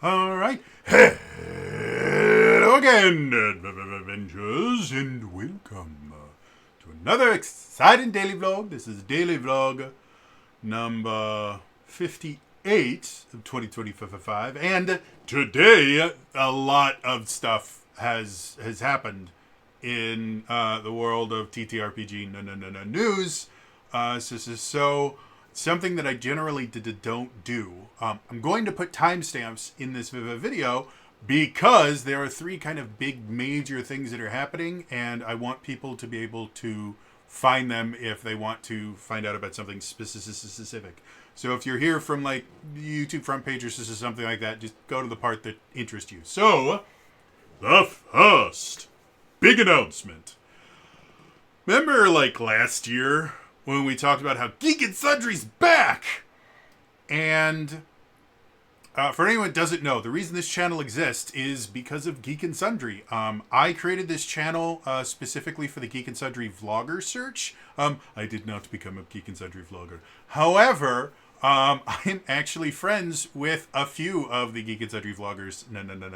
All right. Hello again, Avengers, and welcome to another exciting daily vlog. This is daily vlog number 58 of 2025, and today a lot of stuff has happened in the world of TTRPG news. So something that I generally don't do. I'm going to put timestamps in this video because there are three kind of big major things that are happening, and I want people to be able to find them if they want to find out about something specific. So if you're here from like YouTube front page or something like that, just go to the part that interests you. So, the first big announcement. Remember like last year when we talked about how Geek Sundry's back? And for anyone that doesn't know, the reason this channel exists is because of Geek Sundry. I created this channel specifically for the Geek Sundry vlogger search. I did not become a Geek Sundry vlogger. However, I'm actually friends with a few of the Geek Sundry vloggers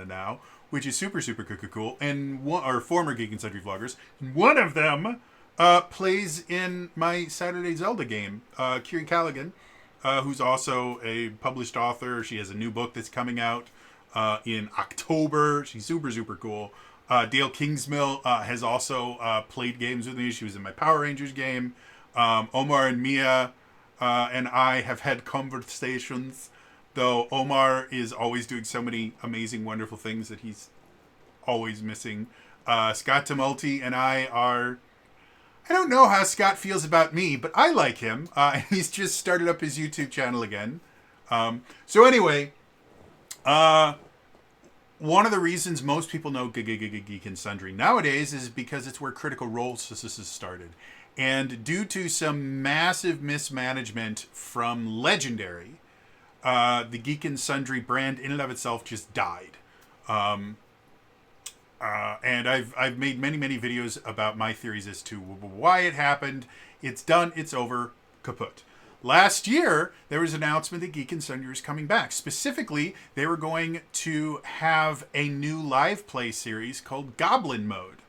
now, which is super cool. And former Geek Sundry vloggers. And one of them plays in my Saturday Zelda game, Kieran Callaghan, who's also a published author. She has a new book that's coming out in October. She's super cool. Dale Kingsmill has also played games with me. She was in my Power Rangers game. Omar and Mia and I have had conversations, though Omar is always doing so many amazing, wonderful things that he's always missing. Scott Tumulty and I don't know how Scott feels about me, but I like him. He's just started up his YouTube channel again. So anyway, one of the reasons most people know Geek and Sundry nowadays is because it's where Critical Role started. And due to some massive mismanagement from Legendary, the Geek and Sundry brand in and of itself just died. And I've made many videos about my theories as to why it happened. It's done. It's over. Kaput. Last year, there was an announcement that Geek and Sundry is coming back. Specifically, they were going to have a new live play series called Goblin Mode.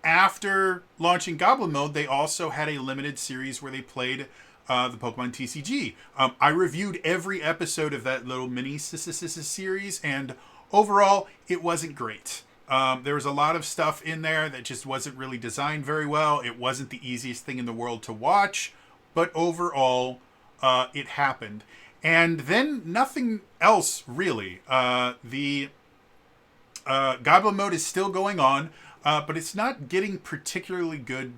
After launching Goblin Mode, they also had a limited series where they played the Pokemon TCG. I reviewed every episode of that little mini series, and overall, it wasn't great. There was a lot of stuff in there that just wasn't really designed very well. It wasn't the easiest thing in the world to watch, but overall, it happened. And then nothing else, really. The Goblin Mode is still going on, but it's not getting particularly good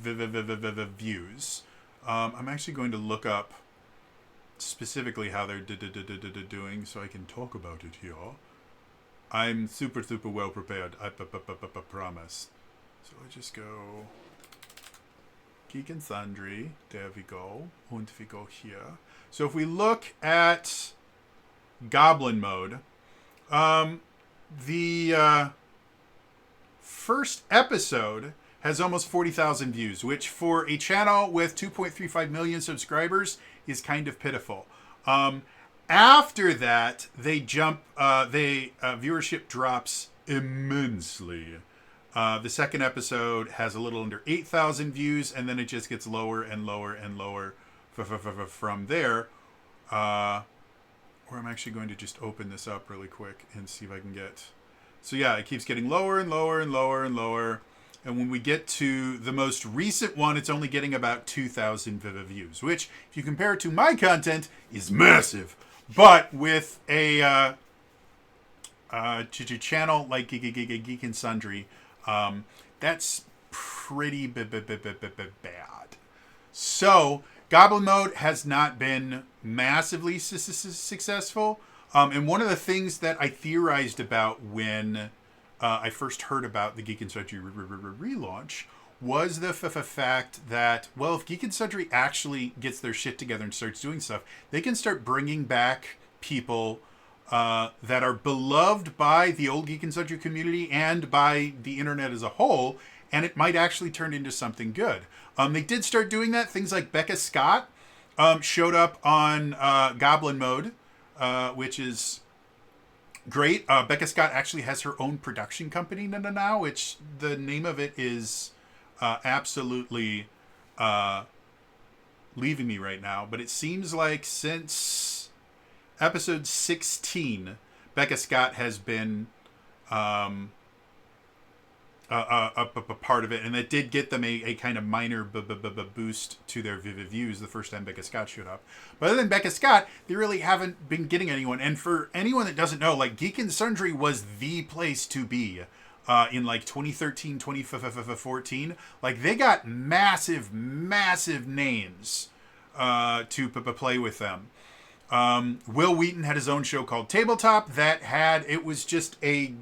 views. I'm actually going to look up specifically how they're doing so I can talk about it here. I'm super well prepared, I promise. So let's just go Geek and Sundry. There we go. And we go here. So if we look at Goblin Mode, the first episode has almost 40,000 views, which for a channel with 2.35 million subscribers is kind of pitiful. After that, viewership drops immensely. The second episode has a little under 8,000 views, and then it just gets lower and lower from there. Or I'm actually going to just open this up really quick and see if I can get... So yeah, it keeps getting lower and lower. And when we get to the most recent one, it's only getting about 2,000 views, which, if you compare it to my content, is massive. But with a channel like Geek and Sundry, that's pretty bad. So, Goblin Mode has not been massively successful. And one of the things that I theorized about when I first heard about the Geek and Sundry relaunch was the fact that, well, if Geek and Sundry actually gets their shit together and starts doing stuff, they can start bringing back people that are beloved by the old Geek and Sundry community and by the internet as a whole, and it might actually turn into something good. They did start doing that. Things like Becca Scott showed up on Goblin Mode which is great. Becca Scott actually has her own production company now, which the name of it is absolutely leaving me right now. But it seems like since episode 16, Becca Scott has been a part of it, and that did get them a kind of minor boost to their views the first time Becca Scott showed up. But other than Becca Scott, they really haven't been getting anyone. And for anyone that doesn't know, like, Geek and Sundry was the place to be in like 2013, 2014. Like, they got massive names to play with them. Will Wheaton had his own show called Tabletop it was just a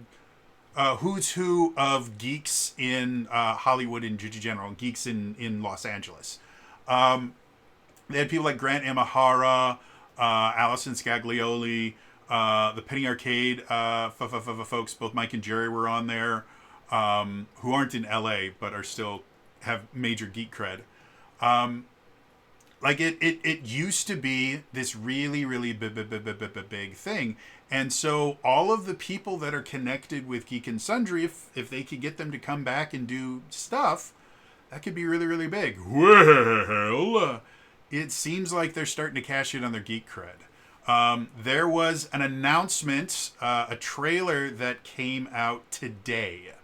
who's who of geeks in Hollywood in general, geeks in Los Angeles. They had people like Grant Imahara, Allison Scaglioli, the Penny Arcade folks. Both Mike and Jerry were on there, who aren't in LA but are still have major geek cred. Like it used to be this really big thing. And so all of the people that are connected with Geek and Sundry, if they could get them to come back and do stuff, that could be really big. Well, it seems like they're starting to cash in on their geek cred. There was an announcement, a trailer that came out today.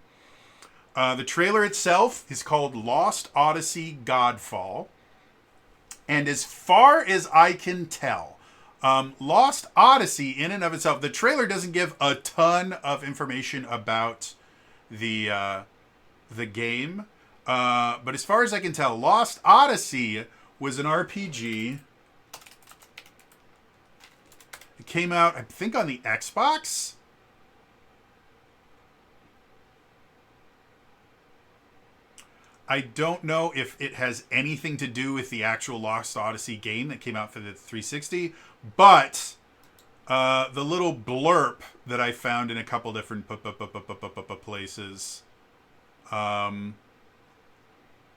The trailer itself is called Lost Odyssey Godfall. And as far as I can tell, Lost Odyssey in and of itself, the trailer doesn't give a ton of information about the game. But as far as I can tell, Lost Odyssey was an RPG. It came out, I think, on the Xbox. I don't know if it has anything to do with the actual Lost Odyssey game that came out for the 360, but the little blurb that I found in a couple different places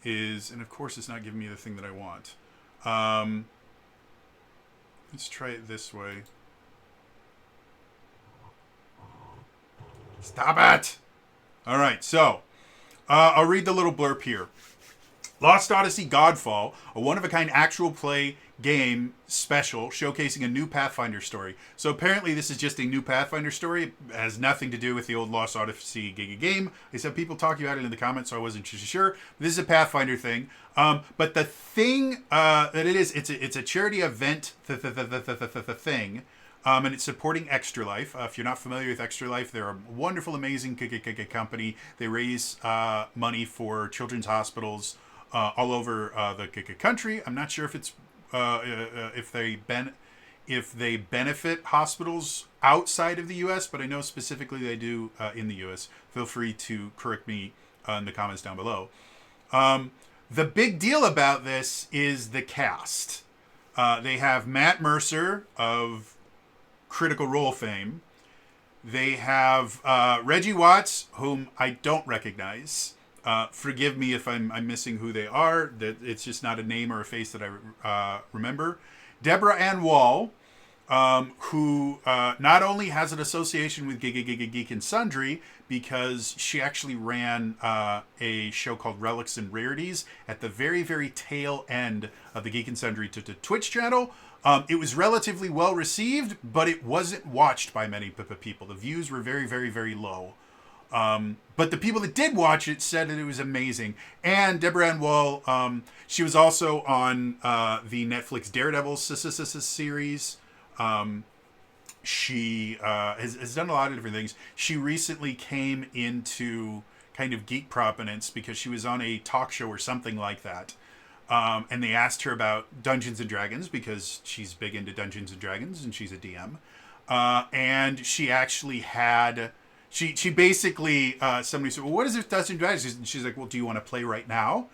is, and of course it's not giving me the thing that I want. Let's try it this way. Stop it! All right, so I'll read the little blurb here. Lost Odyssey Godfall, a one-of-a-kind actual play game special showcasing a new Pathfinder story. So apparently this is just a new Pathfinder story. It has nothing to do with the old Lost Odyssey game. I saw people talking about it in the comments, so I wasn't sure. This is a Pathfinder thing. But the thing that it is, it's a charity event thing. And it's supporting Extra Life. If you're not familiar with Extra Life, they're a wonderful, amazing company. They raise money for children's hospitals all over the country. I'm not sure if it's if they benefit hospitals outside of the U.S., but I know specifically they do in the U.S. Feel free to correct me in the comments down below. The big deal about this is the cast. They have Matt Mercer of Critical Role fame. They have Reggie Watts, whom I don't recognize. Forgive me if I'm missing who they are. That it's just not a name or a face that I remember. Deborah Ann Wall, who not only has an association with Geek and Sundry because she actually ran a show called Relics and Rarities at the very tail end of the Geek and Sundry Twitch channel. It was relatively well received, but it wasn't watched by many people. The views were very low. But the people that did watch it said that it was amazing. And Deborah Ann Wall, she was also on the Netflix Daredevil series. She has done a lot of different things. She recently came into kind of geek prominence because she was on a talk show or something like that. And they asked her about Dungeons and Dragons because she's big into Dungeons and Dragons and she's a DM. And she actually had... She basically, somebody said, well, what is it, Dungeons and Dragons? And she's like, well, do you want to play right now?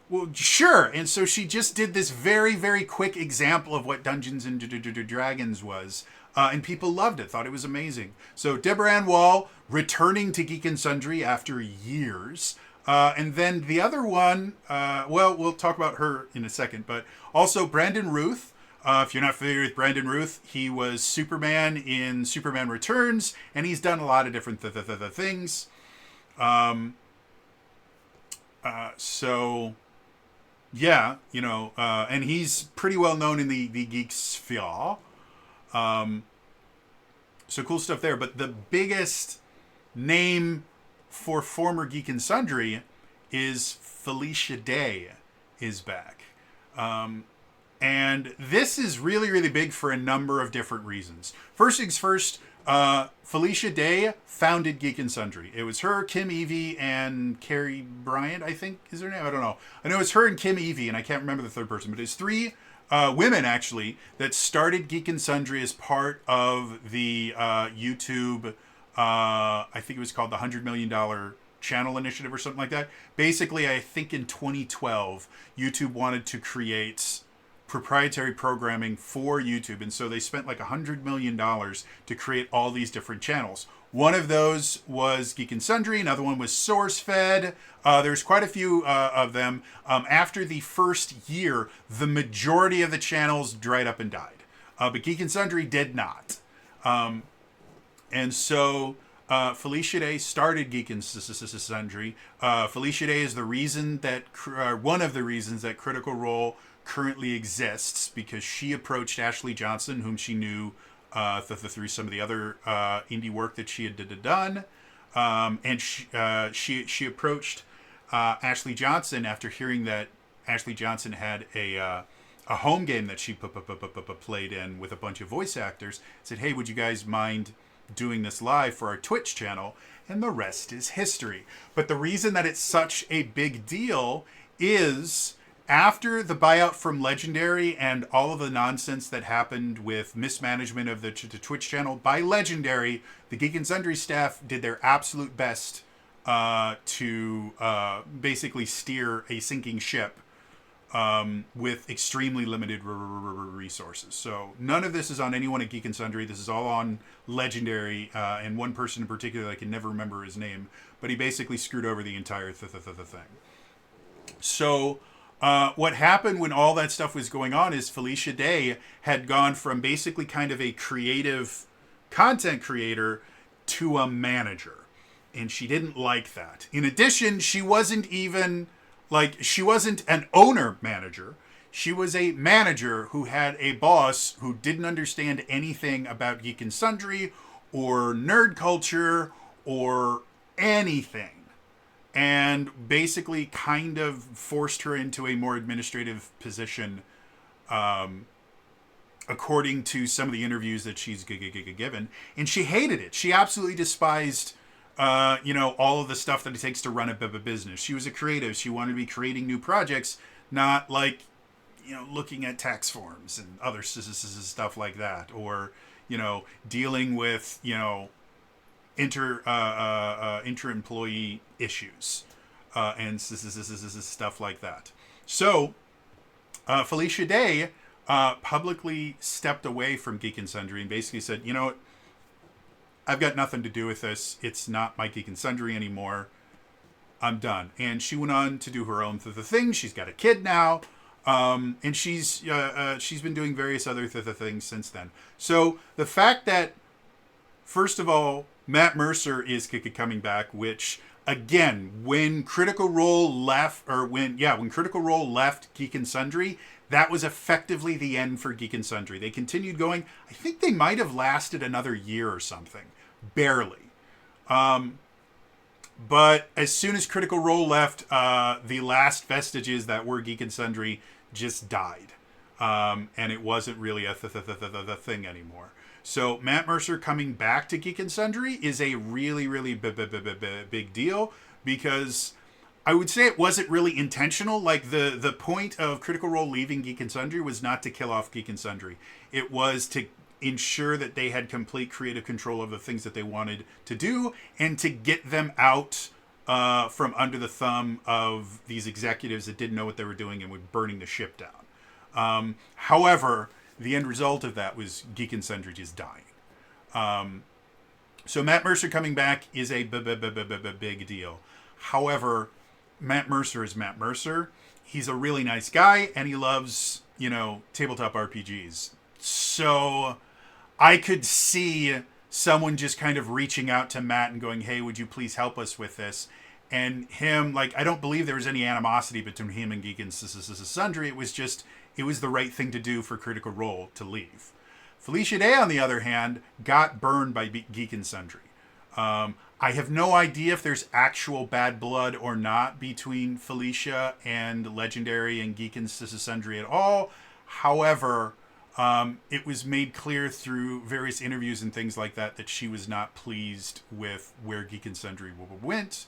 Well, sure. And so she just did this very quick example of what Dungeons and Dragons was. And people loved it, thought it was amazing. So Deborah Ann Wall returning to Geek and Sundry after years. And then the other one, well, we'll talk about her in a second, but also Brandon Ruth, If you're not familiar with Brandon Routh, he was Superman in Superman Returns, and he's done a lot of different things. So, yeah, and he's pretty well known in the geek sphere. So cool stuff there. But the biggest name for former Geek and Sundry is Felicia Day is back. And this is really, really big for a number of different reasons. First things first, Felicia Day founded Geek and Sundry. It was her, Kim Evie, and Carrie Bryant, I think is her name. I don't know. I know it's her and Kim Evie, and I can't remember the third person, but it's three women, actually, that started Geek and Sundry as part of the YouTube, I think it was called the $100 million channel initiative or something like that. Basically, I think in 2012, YouTube wanted to create proprietary programming for YouTube, and so they spent like $100 million to create all these different channels. One of those was Geek and Sundry, another one was SourceFed. There's quite a few of them. After the first year, the majority of the channels dried up and died, but Geek and Sundry did not. And so Felicia Day started Geek and Sundry. Felicia Day is the reason that one of the reasons that Critical Role currently exists, because she approached Ashley Johnson, whom she knew through some of the other indie work that she had done, and she approached Ashley Johnson after hearing that Ashley Johnson had a home game that she played in with a bunch of voice actors. Said, "Hey, would you guys mind doing this live for our Twitch channel?" And the rest is history. But the reason that it's such a big deal is after the buyout from Legendary and all of the nonsense that happened with mismanagement of the Twitch channel by Legendary, the Geek and Sundry staff did their absolute best to basically steer a sinking ship with extremely limited resources. So none of this is on anyone at Geek and Sundry. This is all on Legendary, and one person in particular, I can never remember his name, but he basically screwed over the entire thing. So what happened when all that stuff was going on is Felicia Day had gone from basically kind of a creative content creator to a manager. And she didn't like that. In addition, she wasn't an owner manager. She was a manager who had a boss who didn't understand anything about Geek and Sundry or nerd culture or anything. And basically kind of forced her into a more administrative position, according to some of the interviews that she's given. And she hated it. She absolutely despised, all of the stuff that it takes to run a business. She was a creative. She wanted to be creating new projects, not like, looking at tax forms and other stuff like that. Or, dealing with, inter-employee issues and stuff like that. So Felicia Day publicly stepped away from Geek and Sundry and basically said, "You know what? I've got nothing to do with this. It's not my Geek and Sundry anymore. I'm done." And she went on to do her own thing. She's got a kid now, and she's been doing various other things since then. So the fact that, first of all, Matt Mercer is coming back, which, again, when Critical Role left Geek and Sundry, that was effectively the end for Geek and Sundry. They continued going. I think they might have lasted another year or something. Barely. But as soon as Critical Role left, the last vestiges that were Geek and Sundry just died. And it wasn't really a thing anymore. So Matt Mercer coming back to Geek and Sundry is a really, really big deal, because I would say it wasn't really intentional. Like the point of Critical Role leaving Geek and Sundry was not to kill off Geek and Sundry. It was to ensure that they had complete creative control of the things that they wanted to do and to get them out from under the thumb of these executives that didn't know what they were doing and were burning the ship down. However, the end result of that was Geek and Sundry just dying. So Matt Mercer coming back is a big deal. However, Matt Mercer is Matt Mercer. He's a really nice guy, and he loves tabletop RPGs. So I could see someone just kind of reaching out to Matt and going, hey, would you please help us with this? And him, like, I don't believe there was any animosity between him and Geek and Sundry. It was the right thing to do for Critical Role to leave. Felicia Day, on the other hand, got burned by Geek and Sundry. I have no idea if there's actual bad blood or not between Felicia and Legendary and Geek and Sundry at all. However, it was made clear through various interviews and things like that she was not pleased with where Geek and Sundry went.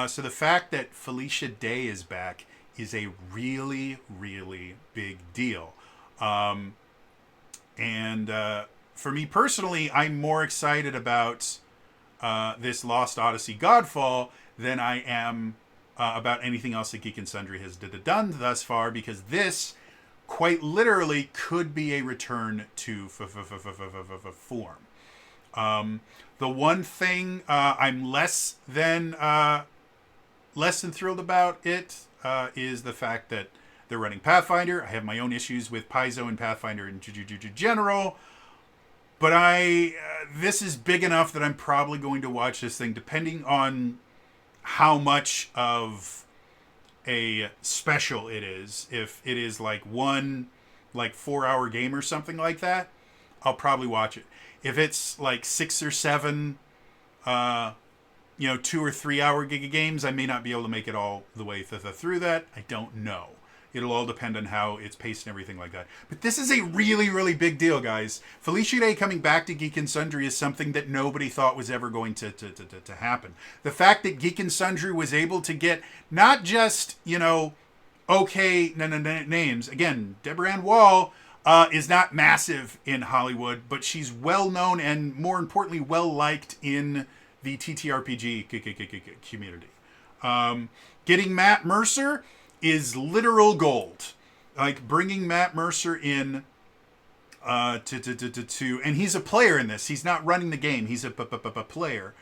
So the fact that Felicia Day is back is a really, really big deal. And for me personally, I'm more excited about this Lost Odyssey Godfall than I am about anything else that Geek and Sundry has done thus far, because this quite literally could be a return to form. The one thing I'm less than thrilled about it is the fact that they're running Pathfinder. I have my own issues with Paizo and Pathfinder in general. But this is big enough that I'm probably going to watch this thing, depending on how much of a special it is. If it is like 4-hour game or something like that, I'll probably watch it. If it's like 6 or 7, 2 or 3 hour games, I may not be able to make it all the way through that. I don't know. It'll all depend on how it's paced and everything like that. But this is a really, really big deal, guys. Felicia Day coming back to Geek and Sundry is something that nobody thought was ever going to happen. The fact that Geek and Sundry was able to get not just, okay names. Again, Deborah Ann Wall is not massive in Hollywood, but she's well known and, more importantly, well liked in the TTRPG community. Getting Matt Mercer is literal gold. Like, bringing Matt Mercer in and he's a player in this. He's not running the game. He's a player.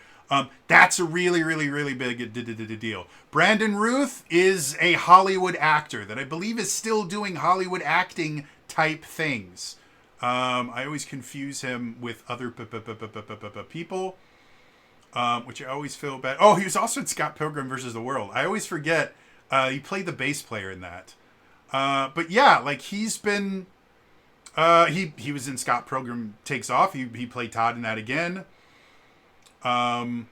That's a really, really, really big deal. Brandon Ruth is a Hollywood actor that I believe is still doing Hollywood acting type things. I always confuse him with other people, which I always feel bad. Oh, he was also in Scott Pilgrim versus the World. I always forget. He played the bass player in that. But yeah, like, he's been... he was in Scott Pilgrim Takes Off. He played Todd in that again. And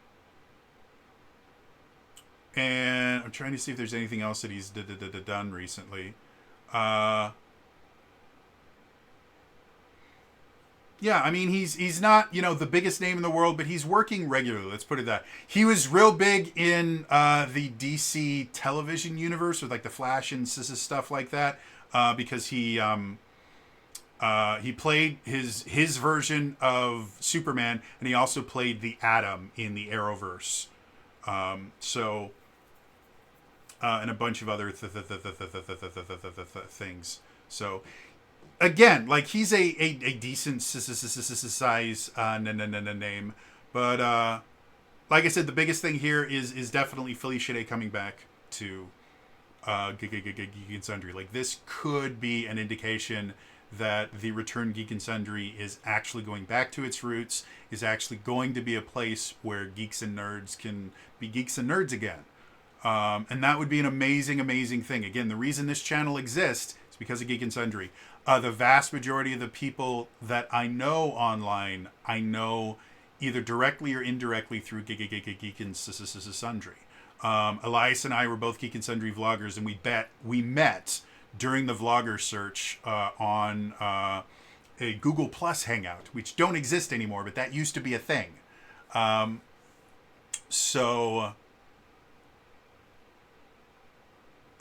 I'm trying to see if there's anything else that he's done recently. Yeah, I mean, he's not, the biggest name in the world, but he's working regularly. Let's put it that. He was real big in the DC television universe with, like, the Flash and stuff like that, because he played his version of Superman, and he also played the Atom in the Arrowverse. And a bunch of other things. So, again, like, he's a decent size name, but like I said, the biggest thing here is definitely Felicia Day coming back to Geek and Sundry. Like, this could be an indication that the return Geek and Sundry is actually going back to its roots, is actually going to be a place where geeks and nerds can be geeks and nerds again. And that would be an amazing, amazing thing. Again, the reason this channel exists is because of Geek and Sundry. The vast majority of the people that I know online, I know either directly or indirectly through Geek and Sundry. Elias and I were both Geek and Sundry vloggers, and we met during the vlogger search on a Google Plus hangout, which don't exist anymore, but that used to be a thing.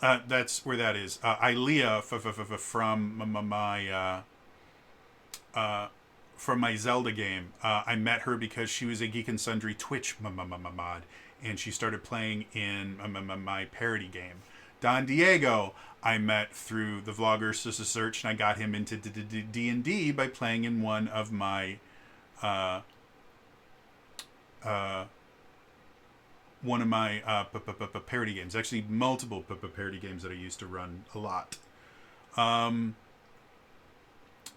That's where that is. Ilea from my Zelda game. I met her because she was a Geek and Sundry Twitch mod, and she started playing in my parody game. Don Diego, I met through the vlogger search, and I got him into D&D by playing in one of my parody games. Actually, multiple parody games that I used to run a lot.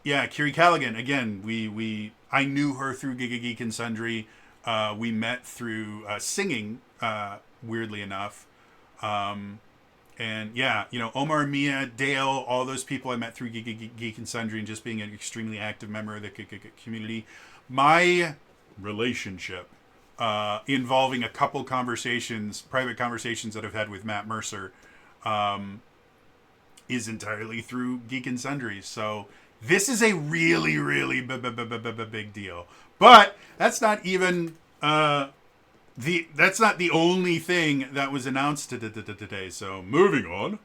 Yeah, Kiri Callaghan. Again, I knew her through Geek and Sundry. We met through singing, weirdly enough. And yeah, Omar, Mia, Dale, all those people I met through Geek and Sundry, and just being an extremely active member of the community. My relationship involving a couple conversations, private conversations that I've had with Matt Mercer, is entirely through Geek and Sundry. So this is a really, really big deal. But that's not even that's not the only thing that was announced today. So moving on.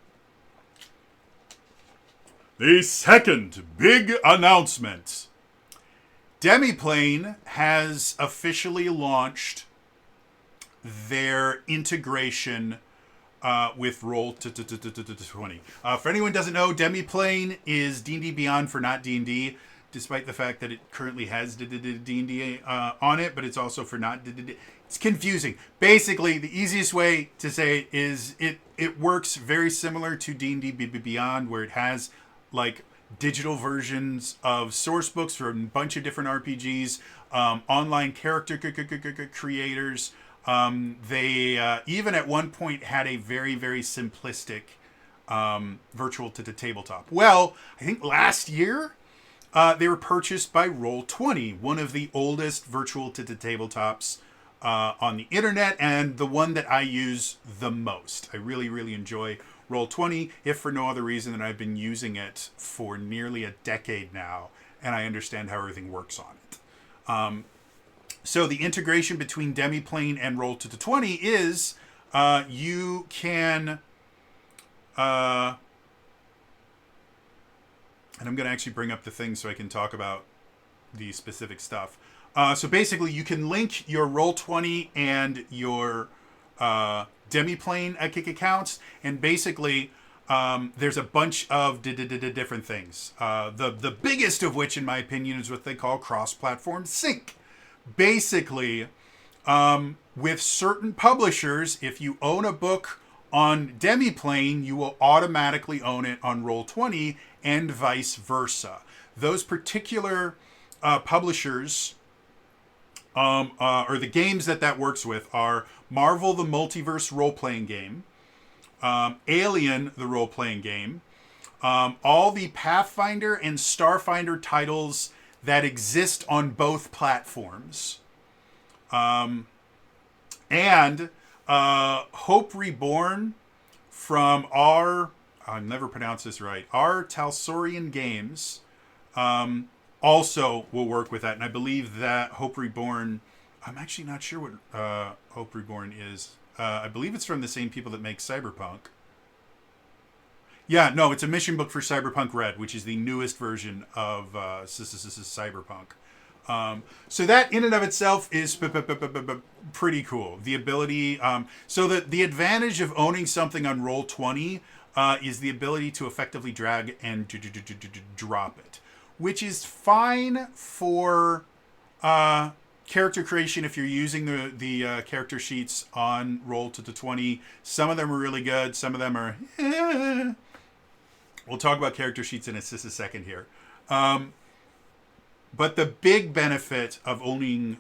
The second big announcement. Demiplan has officially launched their integration with Roll20. For anyone who doesn't know, Demiplan is D&D Beyond for not D&D, despite the fact that it currently has D&D on it, but it's also for not D&D. It's confusing. Basically, the easiest way to say it is it works very similar to D&D Beyond, where it has like digital versions of source books for a bunch of different RPGs, online character creators. They even at one point had a very, very simplistic virtual to the tabletop. Well, I think last year they were purchased by Roll20, one of the oldest virtual to the tabletops on the internet, and the one that I use the most. I really, really enjoy Roll20, if for no other reason than I've been using it for nearly a decade now, and I understand how everything works on it. So the integration between Demiplan and Roll20 is you can, and I'm going to actually bring up the thing so I can talk about the specific stuff. So basically, you can link your Roll20 and your Demiplan accounts, and basically there's a bunch of different things. The biggest of which, in my opinion, is what they call cross-platform sync. Basically, with certain publishers, if you own a book on Demiplan, you will automatically own it on Roll20, and vice versa. Those particular publishers, or the games that works with, are Marvel the Multiverse role-playing game, Alien the role-playing game, all the Pathfinder and Starfinder titles that exist on both platforms, and Hope Reborn from I'll never pronounce this right, our Talsorian Games, also will work with that. And I believe that Hope Reborn, I'm actually not sure what Hope Reborn is. I believe it's from the same people that make Cyberpunk. Yeah, no, it's a mission book for Cyberpunk Red, which is the newest version of Cyberpunk. So that in and of itself is pretty cool. The ability, so the advantage of owning something on Roll20 is the ability to effectively drag and drop it, which is fine for character creation if you're using the character sheets on Roll20. Some of them are really good. Some of them are We'll talk about character sheets in just a second here. But the big benefit of owning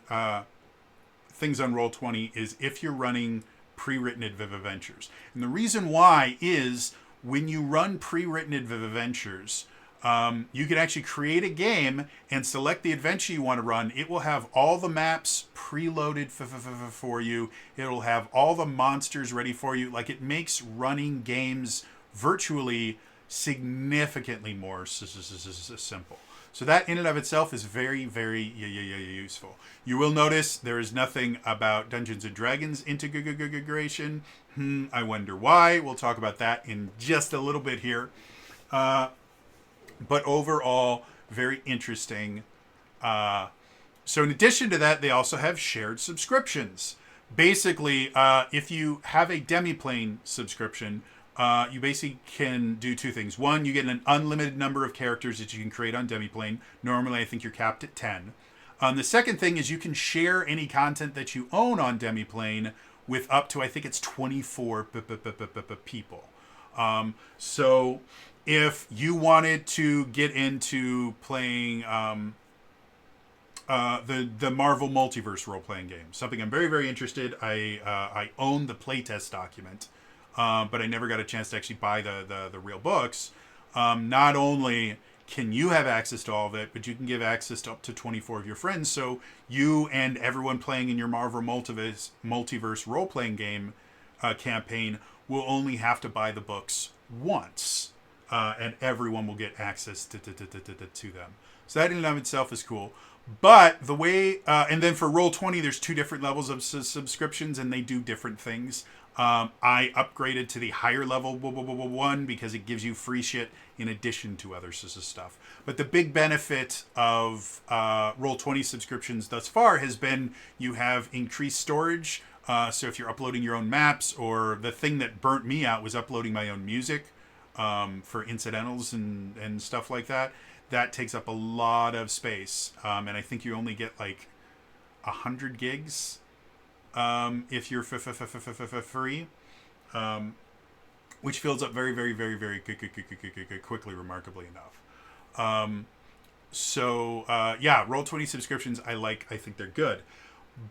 things on Roll20 is if you're running pre-written adventures. And the reason why is when you run pre-written adventures, you can actually create a game and select the adventure you want to run. It will have all the maps preloaded for you. It'll have all the monsters ready for you. Like, it makes running games virtually significantly more simple. So that in and of itself is very, very useful. You will notice there is nothing about Dungeons & Dragons integration. I wonder why. We'll talk about that in just a little bit here. But overall, very interesting. So in addition to that, they also have shared subscriptions. Basically, if you have a Demiplan subscription, you basically can do two things. One, you get an unlimited number of characters that you can create on Demiplan. Normally, I think you're capped at 10. The second thing is you can share any content that you own on Demiplan with up to, I think it's 24 people. So if you wanted to get into playing the Marvel Multiverse role playing game, something I'm very very interested. I own the playtest document, but I never got a chance to actually buy the real books. Not only can you have access to all of it, but you can give access to up to 24 of your friends. So you and everyone playing in your Marvel Multiverse role playing game campaign will only have to buy the books once, and everyone will get access to them. So that in and of itself is cool. But the way, and then for Roll20, there's 2 different levels of subscriptions, and they do different things. I upgraded to the higher level one because it gives you free shit in addition to other stuff. But the big benefit of Roll20 subscriptions thus far has been you have increased storage. So if you're uploading your own maps, or the thing that burnt me out was uploading my own music for incidentals and stuff like that. That takes up a lot of space, and I think you only get like 100 gigs if you're free, which fills up very, very, very, very quickly, remarkably enough. Yeah, Roll20 subscriptions I think they're good.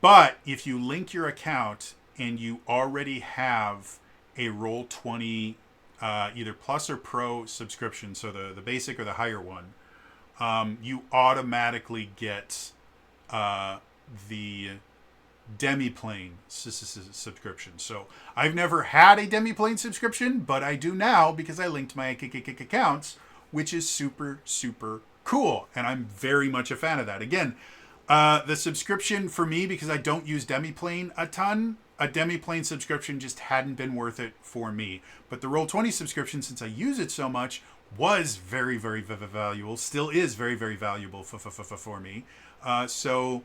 But if you link your account and you already have a Roll20 either Plus or Pro subscription, so the basic or the higher one, you automatically get the Demiplan subscription. So I've never had a Demiplan subscription, but I do now because I linked my accounts, which is super, super cool. And I'm very much a fan of that. Again, the subscription for me, because I don't use Demiplan a ton, a Demiplan subscription just hadn't been worth it for me. But the Roll20 subscription, since I use it so much, was very, very valuable. Still is very, very valuable for me. So,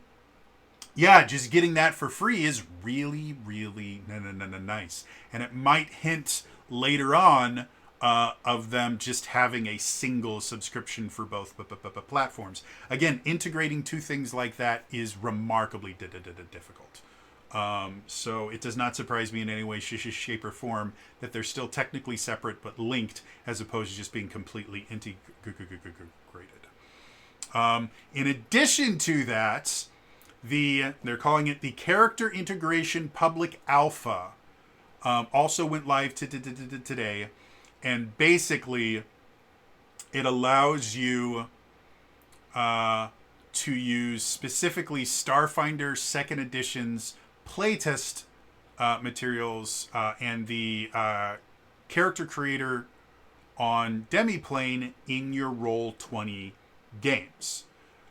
yeah, just getting that for free is really, really nice. And it might hint later on of them just having a single subscription for both platforms. Again, integrating 2 things like that is remarkably difficult. So it does not surprise me in any way, shape, or form that they're still technically separate but linked, as opposed to just being completely integrated. In addition to that, they're calling it the Character Integration Public Alpha. Also went live today, and basically it allows you to use specifically Starfinder 2nd Edition's playtest materials and the character creator on Demiplan in your Roll20 games.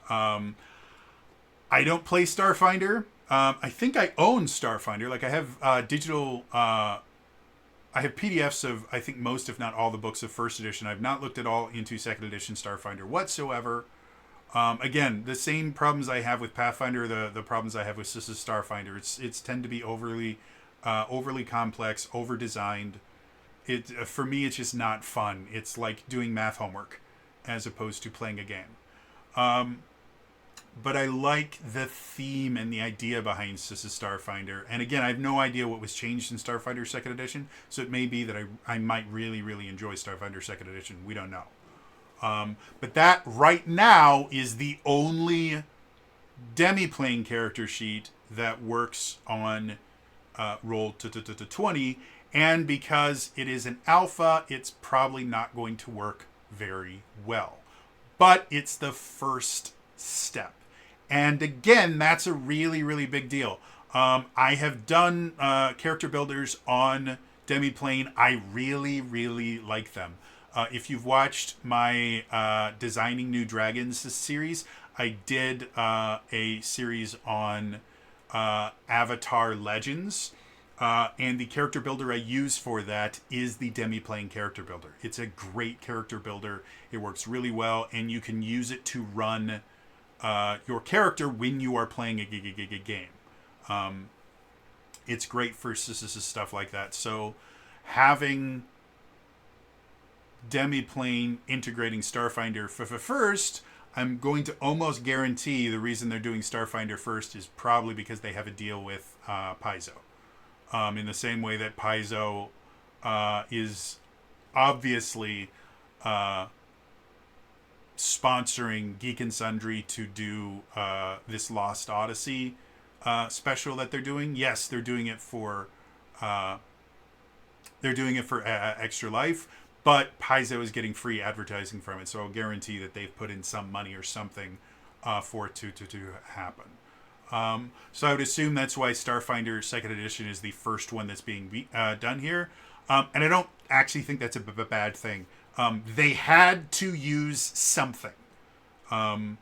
I don't play Starfinder. I think I own Starfinder. Like I have digital. I have PDFs of I think most, if not all, the books of 1st edition. I've not looked at all into 2nd edition Starfinder whatsoever. Again, the same problems I have with Pathfinder, the problems I have with Starfinder. It's tend to be overly complex, over designed. For me, it's just not fun. It's like doing math homework as opposed to playing a game. But I like the theme and the idea behind Starfinder. And again, I have no idea what was changed in Starfinder 2nd Edition, so it may be that I might really, really enjoy Starfinder 2nd Edition. We don't know. But that right now is the only Demiplan character sheet that works on Roll20, and because it is an alpha, it's probably not going to work very well. But it's the first step. And again, that's a really, really big deal. I have done character builders on Demiplan. I really, really like them. If you've watched my Designing New Dragons series, I did a series on Avatar Legends. And the character builder I use for that is the Demiplan character builder. It's a great character builder. It works really well, and you can use it to run your character when you are playing a game. It's great for stuff like that. So having Demiplan integrating Starfinder first, I'm going to almost guarantee the reason they're doing Starfinder first is probably because they have a deal with Paizo. In the same way that Paizo is obviously sponsoring Geek and Sundry to do this Lost Odyssey special that they're doing. Yes, they're doing it for Extra Life, but Paizo is getting free advertising from it, so I'll guarantee that they've put in some money or something for it to happen. So I would assume that's why Starfinder 2nd Edition is the first one that's being done here. And I don't actually think that's a bad thing. They had to use something in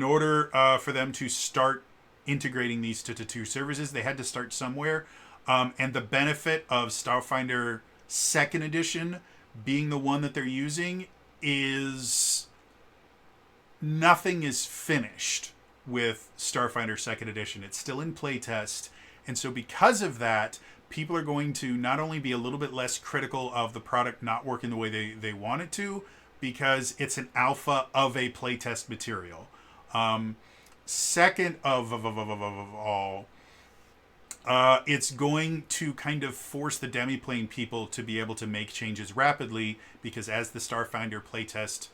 order for them to start integrating these two services. They had to start somewhere. And the benefit of Starfinder 2nd Edition being the one that they're using is nothing is finished with Starfinder 2nd Edition. It's still in playtest. And so because of that, people are going to not only be a little bit less critical of the product not working the way they want it to, because it's an alpha of a playtest material. Second of all, it's going to kind of force the Demiplan people to be able to make changes rapidly, because as the Starfinder playtest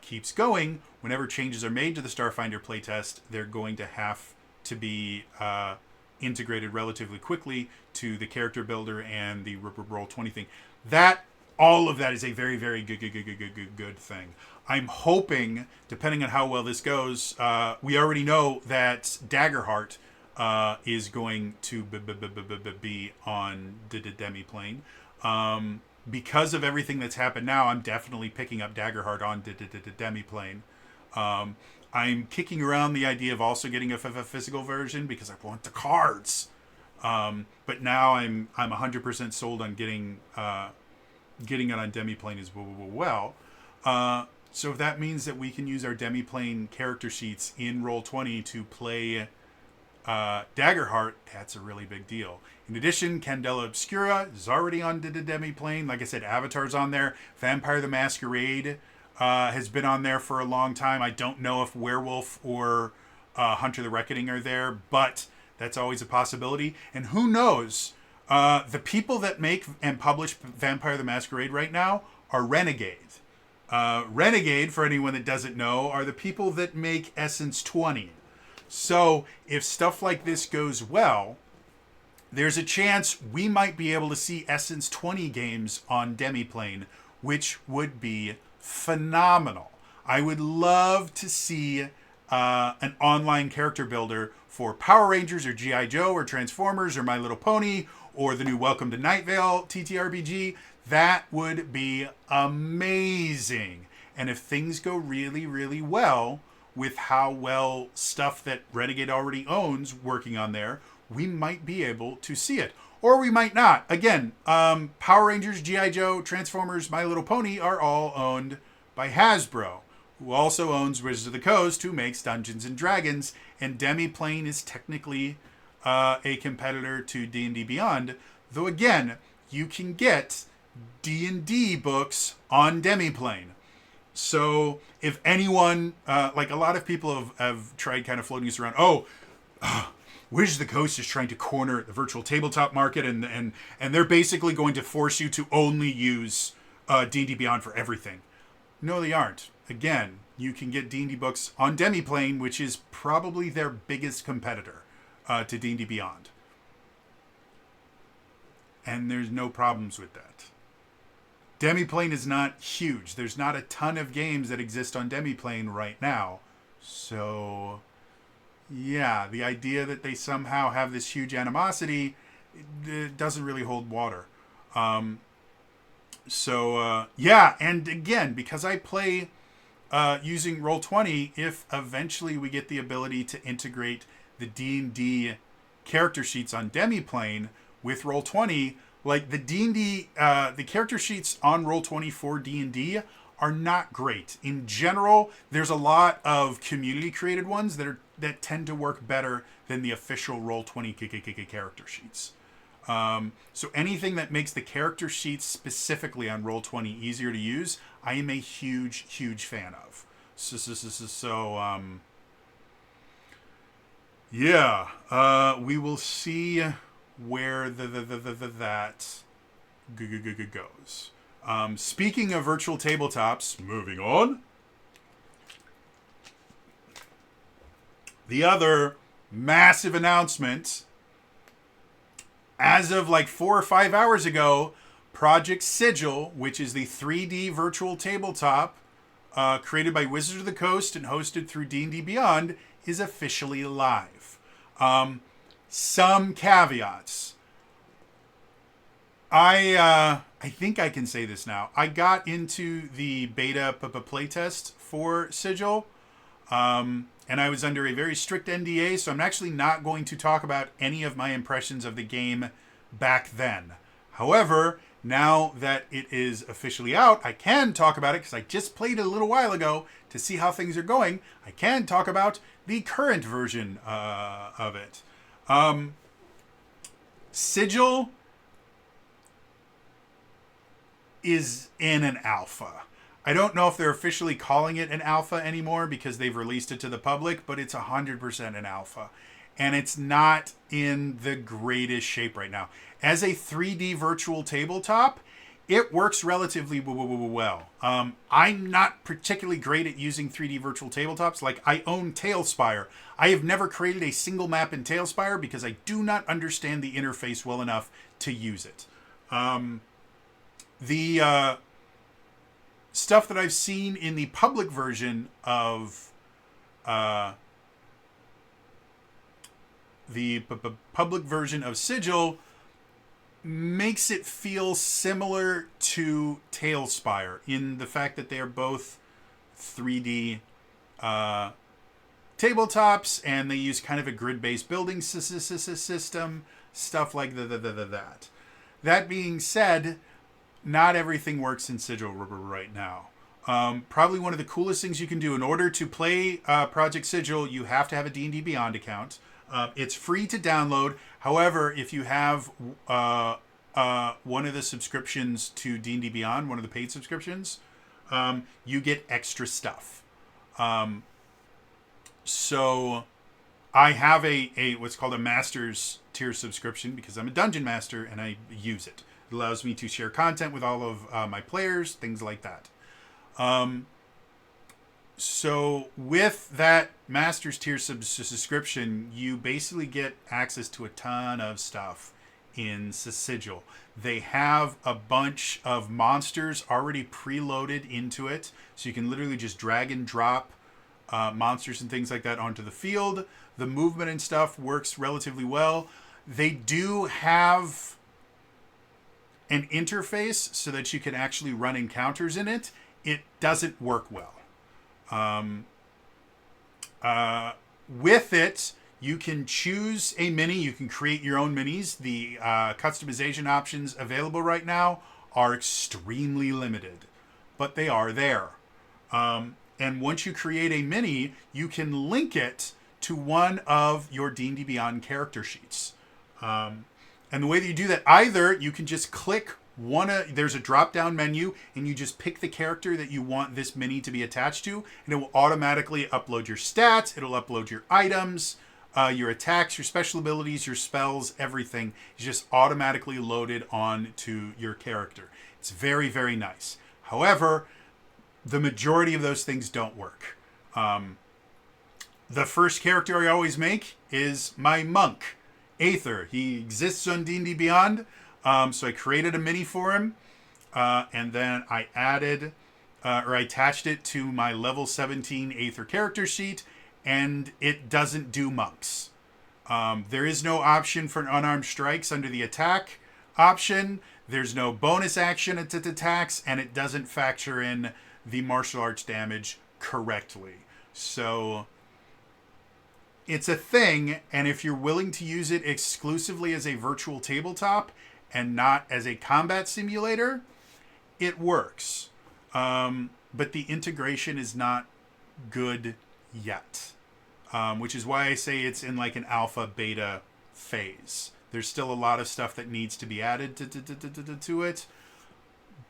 keeps going, whenever changes are made to the Starfinder playtest, they're going to have to be integrated relatively quickly to the character builder and the Roll20 thing. All of that is a very, very good thing. I'm hoping, depending on how well this goes, we already know that Daggerheart is going to be on the Demiplan. Because of everything that's happened now, I'm definitely picking up Daggerheart on the Demiplan. I'm kicking around the idea of also getting a physical version because I want the cards. But now I'm 100% sold on getting it on Demiplan as well. So if that means that we can use our Demiplan character sheets in Roll20 to play Daggerheart, that's a really big deal. In addition, Candela Obscura is already on the Demiplan. Like I said, Avatar's on there. Vampire the Masquerade has been on there for a long time. I don't know if Werewolf or Hunter the Reckoning are there, but that's always a possibility. And who knows? The people that make and publish Vampire the Masquerade right now are Renegade. Renegade, for anyone that doesn't know, are the people that make Essence 20. So if stuff like this goes well, there's a chance we might be able to see Essence 20 games on Demiplan, which would be phenomenal. I would love to see an online character builder for Power Rangers or G.I. Joe or Transformers or My Little Pony or the new Welcome to Night Vale TTRPG. That would be amazing. And if things go really, really well with how well stuff that Renegade already owns working on there, we might be able to see it. Or we might not. Again, Power Rangers, G.I. Joe, Transformers, My Little Pony are all owned by Hasbro, who also owns Wizards of the Coast, who makes Dungeons and Dragons, and Demiplan is technically a competitor to D&D Beyond, though again, you can get D&D books on Demiplan. So if anyone, like a lot of people have tried kind of floating this around, Wizards of the Coast is trying to corner the virtual tabletop market, and they're basically going to force you to only use D&D Beyond for everything. No, they aren't. Again, you can get D&D books on Demiplan, which is probably their biggest competitor to D&D Beyond. And there's no problems with that. Demiplan is not huge. There's not a ton of games that exist on Demiplan right now. So, yeah, the idea that they somehow have this huge animosity, it doesn't really hold water. Yeah, and again, because I play using Roll20, if eventually we get the ability to integrate the D&D character sheets on Demiplan with Roll20, like the D&D, the character sheets on Roll20 for D&D are not great. In general, there's a lot of community-created ones that tend to work better than the official Roll20 character sheets. So anything that makes the character sheets specifically on Roll20 easier to use, I am a huge, huge fan of. We will see where that goes. Speaking of virtual tabletops, moving on. The other massive announcement, as of like 4 or 5 hours ago, Project Sigil, which is the 3D virtual tabletop created by Wizards of the Coast and hosted through D&D Beyond, is officially live. Some caveats. I think I can say this now. I got into the beta playtest for Sigil, and I was under a very strict NDA, so I'm actually not going to talk about any of my impressions of the game back then. However, now that it is officially out, I can talk about it because I just played it a little while ago to see how things are going. I can talk about the current version of it. Sigil is in an alpha. I don't know if they're officially calling it an alpha anymore because they've released it to the public, but it's 100% an alpha. And it's not in the greatest shape right now. As a 3D virtual tabletop, it works relatively well. I'm not particularly great at using 3D virtual tabletops. Like, I own Tailspire. I have never created a single map in Tailspire because I do not understand the interface well enough to use it. The stuff that I've seen in the public version of public version of Sigil makes it feel similar to Tailspire in the fact that they are both 3D tabletops, and they use kind of a grid-based building system, stuff like that. That being said, not everything works in Sigil right now. Probably one of the coolest things you can do in order to play Project Sigil, you have to have a D&D Beyond account. It's free to download. However, if you have one of the subscriptions to D&D Beyond, one of the paid subscriptions, you get extra stuff. So I have a what's called a Master's tier subscription because I'm a Dungeon Master and I use it. It allows me to share content with all of my players, things like that. So with that Master's tier subscription, you basically get access to a ton of stuff in Sigil. They have a bunch of monsters already preloaded into it, so you can literally just drag and drop monsters and things like that onto the field. The movement and stuff works relatively well. They do have an interface so that you can actually run encounters in it. It doesn't work well. With it, you can choose a mini. You can create your own minis. The customization options available right now are extremely limited, but they are there. And once you create a mini, you can link it to one of your D&D Beyond character sheets. And the way that you do that, either you can just click there's a drop-down menu, and you just pick the character that you want this mini to be attached to, and it will automatically upload your stats, it'll upload your items, your attacks, your special abilities, your spells, everything is just automatically loaded onto your character. It's very, very nice. However, the majority of those things don't work. The first character I always make is my monk, Aether. He exists on D&D Beyond. So I created a mini for him, and then I added, or I attached it to my level 17 Aether character sheet, and it doesn't do monks. There is no option for unarmed strikes under the attack option. There's no bonus action at attacks, and it doesn't factor in the martial arts damage correctly. So it's a thing, and if you're willing to use it exclusively as a virtual tabletop and not as a combat simulator, it works. But the integration is not good yet, which is why I say it's in like an alpha beta phase. There's still a lot of stuff that needs to be added to it,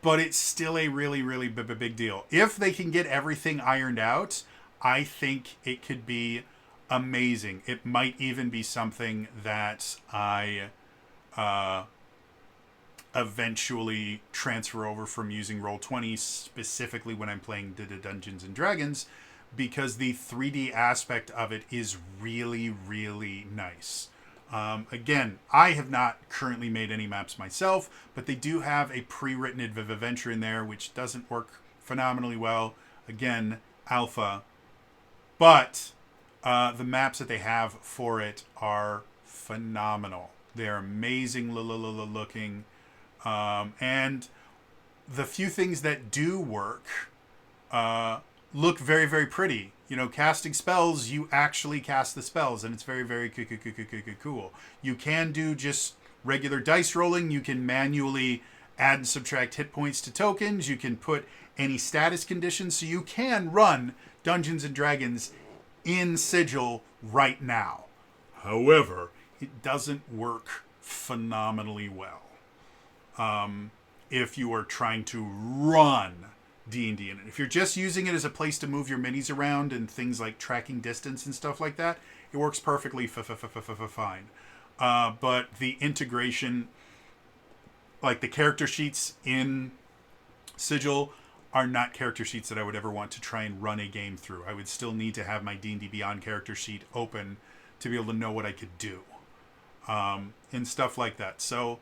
but it's still a really, really big deal. If they can get everything ironed out, I think it could be amazing. It might even be something that I eventually transfer over from using Roll20 specifically when I'm playing Dungeons and Dragons, because the 3D aspect of it is really, really nice. Again, I have not currently made any maps myself, but they do have a pre-written adventure in there, which doesn't work phenomenally well. Again, alpha. But the maps that they have for it are phenomenal. They're amazing looking. And the few things that do work look very, very pretty. You know, casting spells, you actually cast the spells, and it's very, very cool. You can do just regular dice rolling. You can manually add and subtract hit points to tokens. You can put any status conditions. So you can run Dungeons and Dragons in Sigil right now. However, it doesn't work phenomenally well if you are trying to run D&D in it. If you're just using it as a place to move your minis around and things like tracking distance and stuff like that, it works perfectly fine. But the integration, like the character sheets in Sigil, are not character sheets that I would ever want to try and run a game through. I would still need to have my D&D Beyond character sheet open to be able to know what I could do and stuff like that. So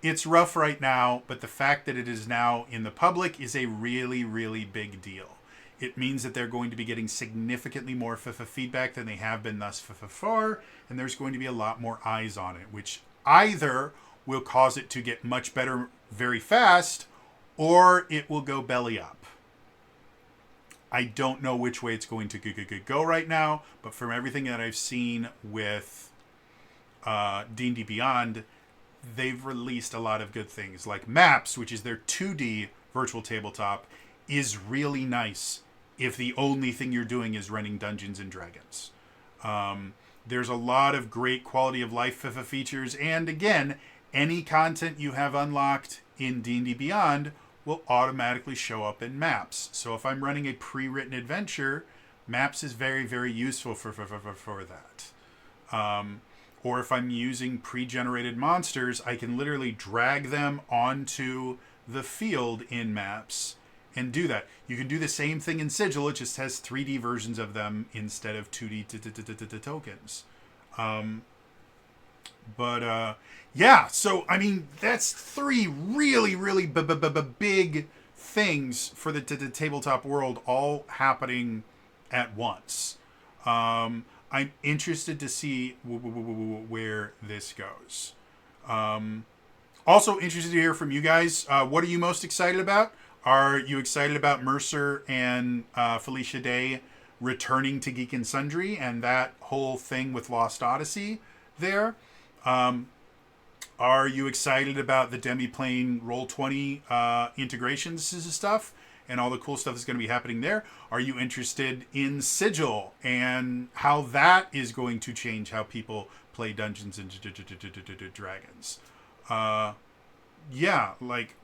it's rough right now, but the fact that it is now in the public is a really, really big deal. It means that they're going to be getting significantly more feedback than they have been thus far, and there's going to be a lot more eyes on it, which either will cause it to get much better very fast, or it will go belly up. I don't know which way it's going to go right now, but from everything that I've seen with D&D Beyond, they've released a lot of good things. Like Maps, which is their 2D virtual tabletop, is really nice if the only thing you're doing is running Dungeons and Dragons. There's a lot of great quality of life features, and again, any content you have unlocked in D&D Beyond will automatically show up in Maps. So if I'm running a pre-written adventure, Maps is very, very useful for that. Or if I'm using pre-generated monsters, I can literally drag them onto the field in Maps and do that. You can do the same thing in Sigil. It just has 3D versions of them instead of 2D tokens. Yeah, so, I mean, that's three really, really big things for the tabletop world all happening at once. I'm interested to see where this goes. Also interested to hear from you guys. What are you most excited about? Are you excited about Mercer and Felicia Day returning to Geek and Sundry and that whole thing with Lost Odyssey there? Are you excited about the Demiplan Roll20 integrations and stuff and all the cool stuff that's going to be happening there? Are you interested in Sigil and how that is going to change how people play Dungeons and Dragons? Yeah, like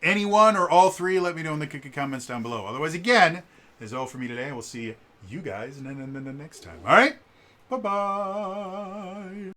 anyone or all three, let me know in the comments down below. Otherwise, again, that's all for me today. We'll see you guys next time. All right? Bye-bye.